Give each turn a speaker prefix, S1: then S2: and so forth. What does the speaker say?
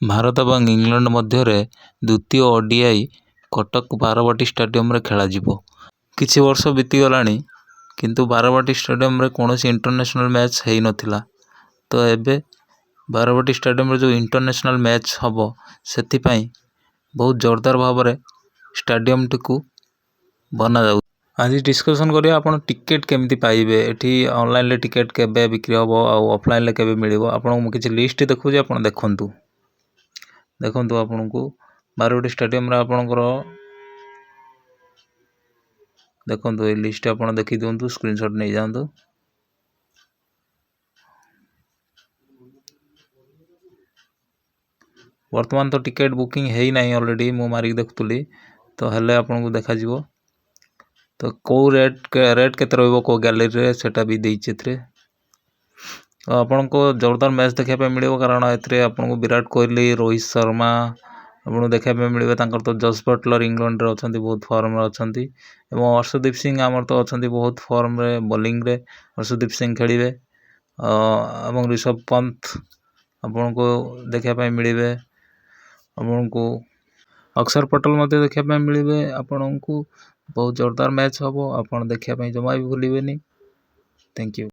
S1: भारत ଏବଂ ଇଂଲଣ୍ଡ ମଧ୍ୟରେ ଦ୍ୱିତୀୟ ଓଡିଆଇ କଟକ ବାରବାଟୀ ଷ୍ଟାଡିୟମରେ ଖେଳାଯିବ। କିଛି ବର୍ଷ ବିତିଗଲାଣି କିନ୍ତୁ ବାରବାଟୀ ଷ୍ଟାଡିୟମରେ କୌଣସି ଇଣ୍ଟରନ୍ୟାସନାଲ ମ୍ୟାଚ୍ ହେଇନଥିଲା। ତ ଏବେ ବାରବାଟୀ ଷ୍ଟାଡିୟମରେ ଯେଉଁ ଇଣ୍ଟରନ୍ୟାସନାଲ ମ୍ୟାଚ୍ ହେବ ସେଥିପାଇଁ ବହୁତ ଜୋରଦାର ଭାବରେ ଷ୍ଟାଡିୟମଟିକୁ ବନାଯାଉଛି। ଆଜି ଡିସ୍କସନ୍ କରିବା ଆପଣ ଟିକେଟ୍ କେମିତି ପାଇବେ, ଏଠି ଅନଲାଇନ୍ରେ ଟିକେଟ୍ କେବେ ବିକ୍ରି ହେବ ଆଉ ଅଫଲାଇନ୍ରେ କେବେ ମିଳିବ। ଆପଣଙ୍କୁ ମୁଁ କିଛି ଲିଷ୍ଟ ଦେଖୁଛି, ଆପଣ ଦେଖନ୍ତୁ ଆପଣଙ୍କୁ ବାରବାଟୀ ଷ୍ଟାଡିୟମରେ ଆପଣଙ୍କର ଦେଖନ୍ତୁ ଏଇ ଲିଷ୍ଟ ଆପଣ ଦେଖିଦିଅନ୍ତୁ, ସ୍କ୍ରିନଶଟ୍ ନେଇଯାଆନ୍ତୁ। ବର୍ତ୍ତମାନ ତ ଟିକେଟ୍ ବୁକିଂ ହେଇନାହିଁ, ଅଲରେଡ଼ି ମୁଁ ମାରିକି ଦେଖୁଥିଲି, ତ ହେଲେ ଆପଣଙ୍କୁ ଦେଖାଯିବ। ତ କେଉଁ ରେଟ୍ କେତେ ରହିବ କେଉଁ ଗ୍ୟାଲେରୀରେ ସେଇଟା ବି ଦେଇଛି ଏଥିରେ। ତ ଆପଣଙ୍କୁ ଜୋରଦାର ମ୍ୟାଚ୍ ଦେଖିବା ପାଇଁ ମିଳିବ, କାରଣ ଏଥିରେ ଆପଣଙ୍କୁ ବିରାଟ କୋହଲି, ରୋହିତ ଶର୍ମା ଆପଣଙ୍କୁ ଦେଖିବା ପାଇଁ ମିଳିବେ। ତାଙ୍କର ତ ଜସ୍ ବଟଲର ଇଂଲଣ୍ଡରେ ଅଛନ୍ତି, ବହୁତ ଫର୍ମରେ ଅଛନ୍ତି। ଏବଂ ଅର୍ଷଦୀପ ସିଂ ଆମର ତ ଅଛନ୍ତି ବହୁତ ଫର୍ମରେ, ବୋଲିଂରେ ଅର୍ଷଦୀପ ସିଂ ଖେଳିବେ। ଏବଂ ରିଷଭ ପନ୍ଥ ଆପଣଙ୍କୁ ଦେଖିବା ପାଇଁ ମିଳିବେ। ଆପଣଙ୍କୁ ଅକ୍ଷର ପଟେଲ ମଧ୍ୟ ଦେଖିବା ପାଇଁ ମିଳିବେ। ଆପଣଙ୍କୁ ବହୁତ ଜୋରଦାର ମ୍ୟାଚ୍ ହେବ, ଆପଣ ଦେଖିବା ପାଇଁ ଜମା ବି ଭୁଲିବେନି। Thank you.